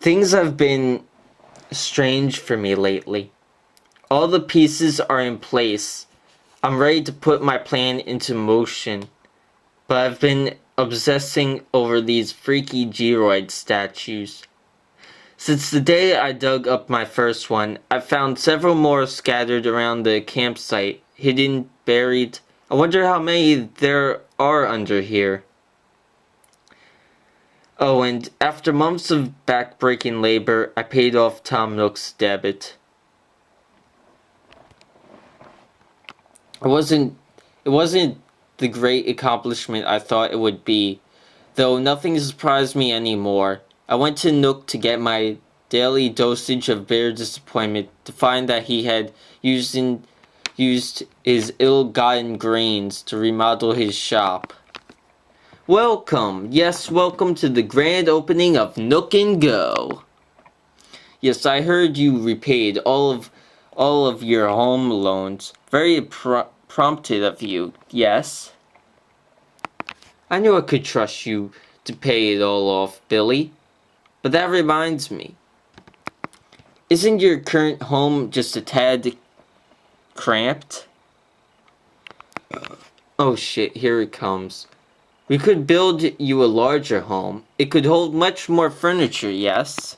Things have been strange for me lately. All the pieces are in place. I'm ready to put my plan into motion, but I've been obsessing over these freaky Geroid statues. Since the day I dug up my first one, I've found several more scattered around the campsite, hidden, buried. I wonder how many there are under here. Oh, and after months of backbreaking labor, I paid off Tom Nook's debit. It wasn't the great accomplishment I thought it would be, though nothing surprised me anymore. I went to Nook to get my daily dosage of bitter disappointment to find that he had used his ill-gotten grains to remodel his shop. Welcome, yes, welcome to the grand opening of Nook and Go. Yes, I heard you repaid all of your home loans. Very prompted of you, yes? I knew I could trust you to pay it all off, Billy. But that reminds me. Isn't your current home just a tad cramped? Oh shit, here it comes. We could build you a larger home. It could hold much more furniture, yes?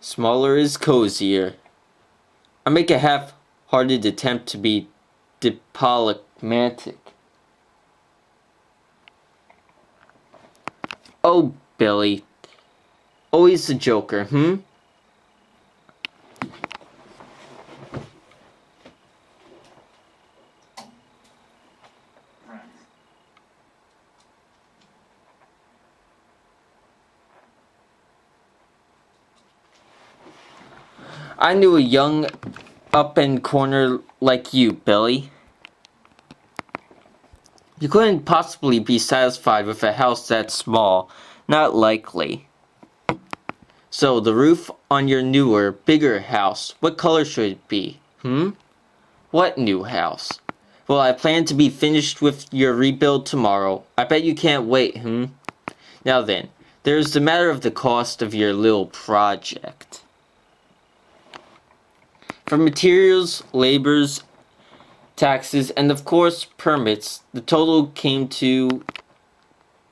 Smaller is cozier. I make a half-hearted attempt to be diplomatic. Oh, Billy. Always the joker, I knew a young up-and-corner like you, Billy. You couldn't possibly be satisfied with a house that small. Not likely. So, the roof on your newer, bigger house, what color should it be? What new house? Well, I plan to be finished with your rebuild tomorrow. I bet you can't wait, Now then, there's the matter of the cost of your little project. For materials, labors, taxes, and of course permits, the total came to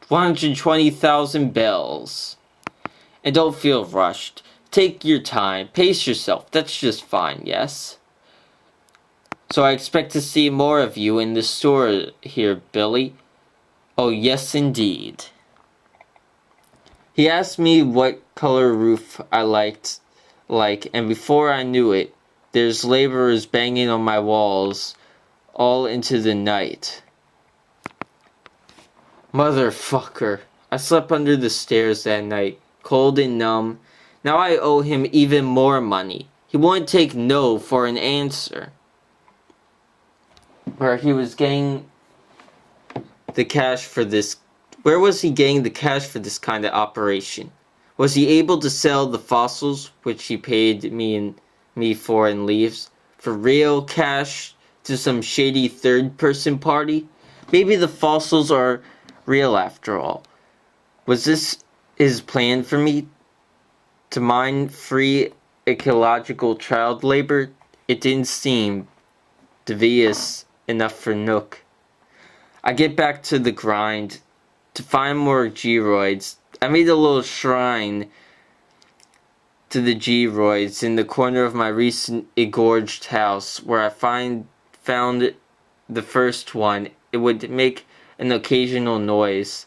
120,000 bells. And don't feel rushed. Take your time, pace yourself, that's just fine, yes? So I expect to see more of you in the store here, Billy. Oh yes indeed. He asked me what color roof I liked, and before I knew it, there's laborers banging on my walls all into the night. Motherfucker. I slept under the stairs that night, cold and numb. Now I owe him even more money. He won't take no for an answer. Where he was getting the cash for this... Where was he getting the cash for this kind of operation? Was he able to sell the fossils, which he paid me for in leaves, for real cash to some shady third-person party? Maybe the fossils are real after all. Was this his plan for me? To mine free ecological child labor? It didn't seem devious enough for Nook. I get back to the grind to find more Geroids. I made a little shrine to the Geroids in the corner of my recent engorged house where I found the first one. It would make an occasional noise.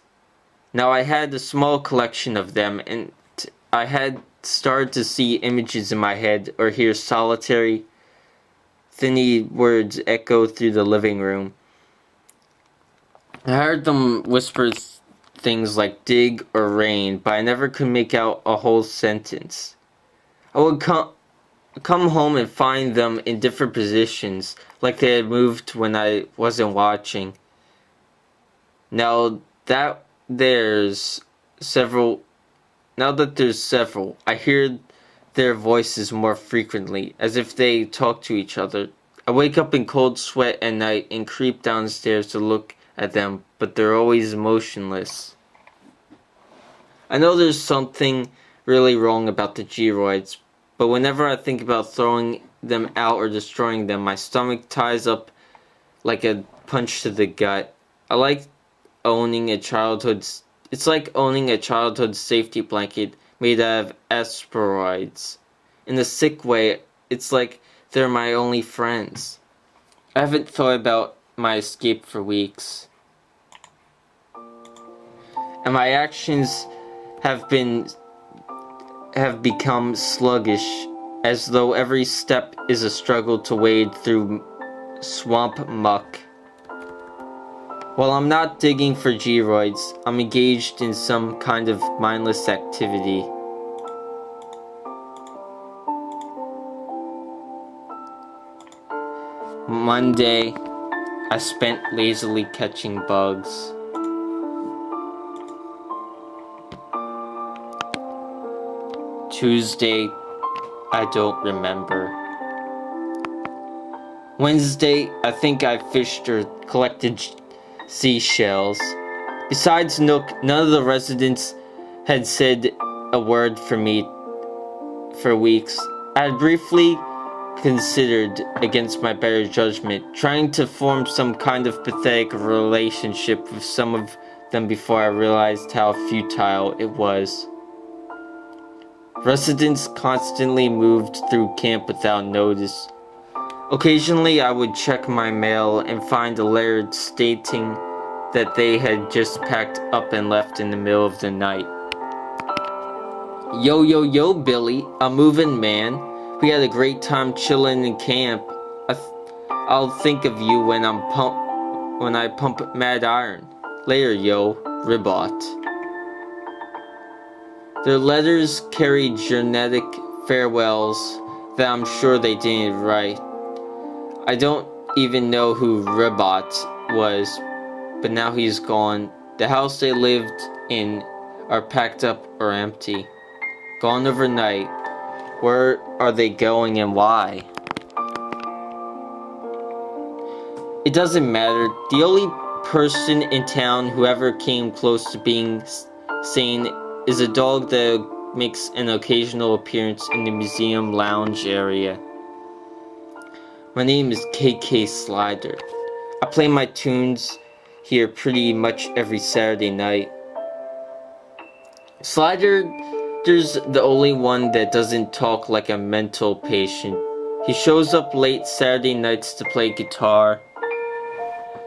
Now I had a small collection of them, and I had started to see images in my head or hear solitary, thinny words echo through the living room. I heard them whisper things like dig or rain, but I never could make out a whole sentence. I would come home and find them in different positions, like they had moved when I wasn't watching. Now that there's several, I hear their voices more frequently, as if they talk to each other. I wake up in cold sweat at night and creep downstairs to look at them, but they're always motionless. I know there's something really wrong about the Geroids, but whenever I think about throwing them out or destroying them, my stomach ties up like a punch to the gut. I like owning a childhood. It's like owning a childhood safety blanket made out of asteroids. In a sick way, it's like they're my only friends. I haven't thought about my escape for weeks, and my actions have become sluggish, as though every step is a struggle to wade through swamp muck. While I'm not digging for geroids, I'm engaged in some kind of mindless activity. Monday, I spent lazily catching bugs. Tuesday, I don't remember. Wednesday, I think I fished or collected seashells. Besides Nook, none of the residents had said a word for me for weeks. I had briefly considered, against my better judgment, trying to form some kind of pathetic relationship with some of them before I realized how futile it was. Residents constantly moved through camp without notice. Occasionally I would check my mail and find a letter stating that they had just packed up and left in the middle of the night. Yo, yo, yo, Billy, I'm moving, man. We had a great time chilling in camp. I'll think of you when I pump Mad Iron. Later, yo, Ribot. Their letters carried genetic farewells that I'm sure they didn't write. I don't even know who Ribot was, but now he's gone. The house they lived in are packed up or empty. Gone overnight. Where are they going and why? It doesn't matter. The only person in town who ever came close to being sane is a dog that makes an occasional appearance in the museum lounge area. My name is KK Slider. I play my tunes here pretty much every Saturday night. Slider's the only one that doesn't talk like a mental patient. He shows up late Saturday nights to play guitar.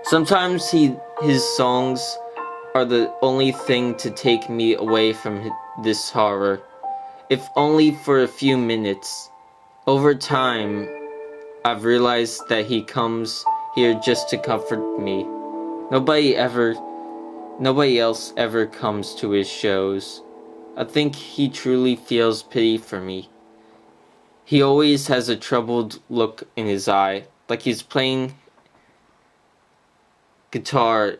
Sometimes his songs are the only thing to take me away from this horror, if only for a few minutes. Over time, I've realized that he comes here just to comfort me. Nobody else ever comes to his shows. I think he truly feels pity for me. He always has a troubled look in his eye, like he's playing guitar.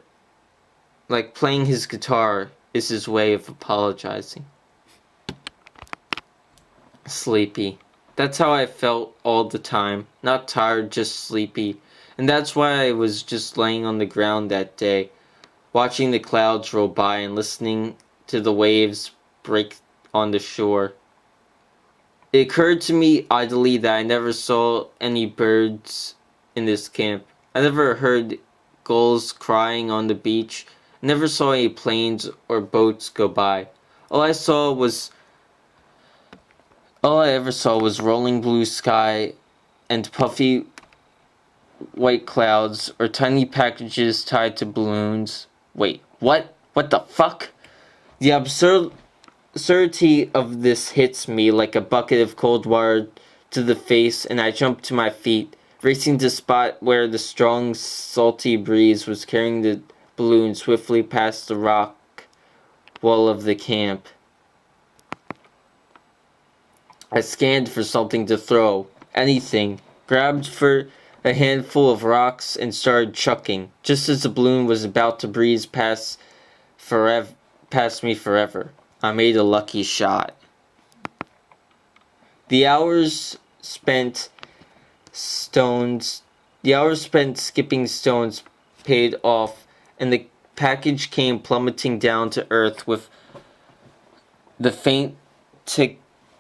Like playing his guitar is his way of apologizing. Sleepy. That's how I felt all the time. Not tired, just sleepy. And that's why I was just laying on the ground that day, watching the clouds roll by and listening to the waves break on the shore. It occurred to me idly that I never saw any birds in this camp. I never heard gulls crying on the beach. I never saw any planes or boats go by. All I ever saw was rolling blue sky and puffy white clouds or tiny packages tied to balloons. Wait, what? What the fuck? The absurdity of this hits me like a bucket of cold water to the face, and I jump to my feet, racing to the spot where the strong, salty breeze was carrying the balloon swiftly past the rock wall of the camp. I scanned for something to throw, anything, grabbed for a handful of rocks and started chucking, just as the balloon was about to breeze past me forever. I made a lucky shot. The hours spent skipping stones paid off, and the package came plummeting down to earth with the faint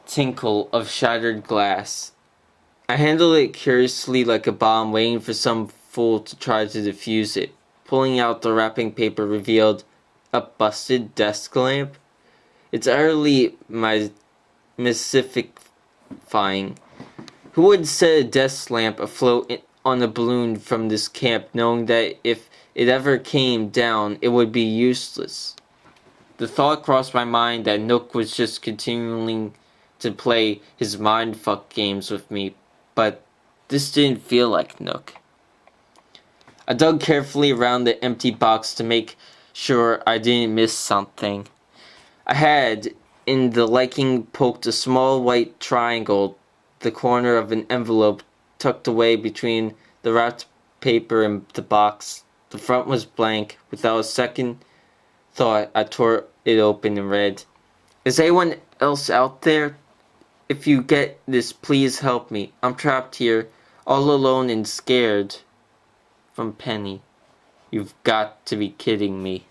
tinkle of shattered glass. I handled it curiously like a bomb, waiting for some fool to try to defuse it. Pulling out the wrapping paper revealed a busted desk lamp. It's utterly mystifying. Who would set a desk lamp afloat on a balloon from this camp, knowing that if it ever came down, it would be useless? The thought crossed my mind that Nook was just continuing to play his mindfuck games with me, but this didn't feel like Nook. I dug carefully around the empty box to make sure I didn't miss something. I had, in the liking, poked a small white triangle, the corner of an envelope tucked away between the wrapped paper and the box. The front was blank. Without a second thought, I tore it open and read, "Is anyone else out there? If you get this, please help me. I'm trapped here, all alone and scared. From Penny." You've got to be kidding me.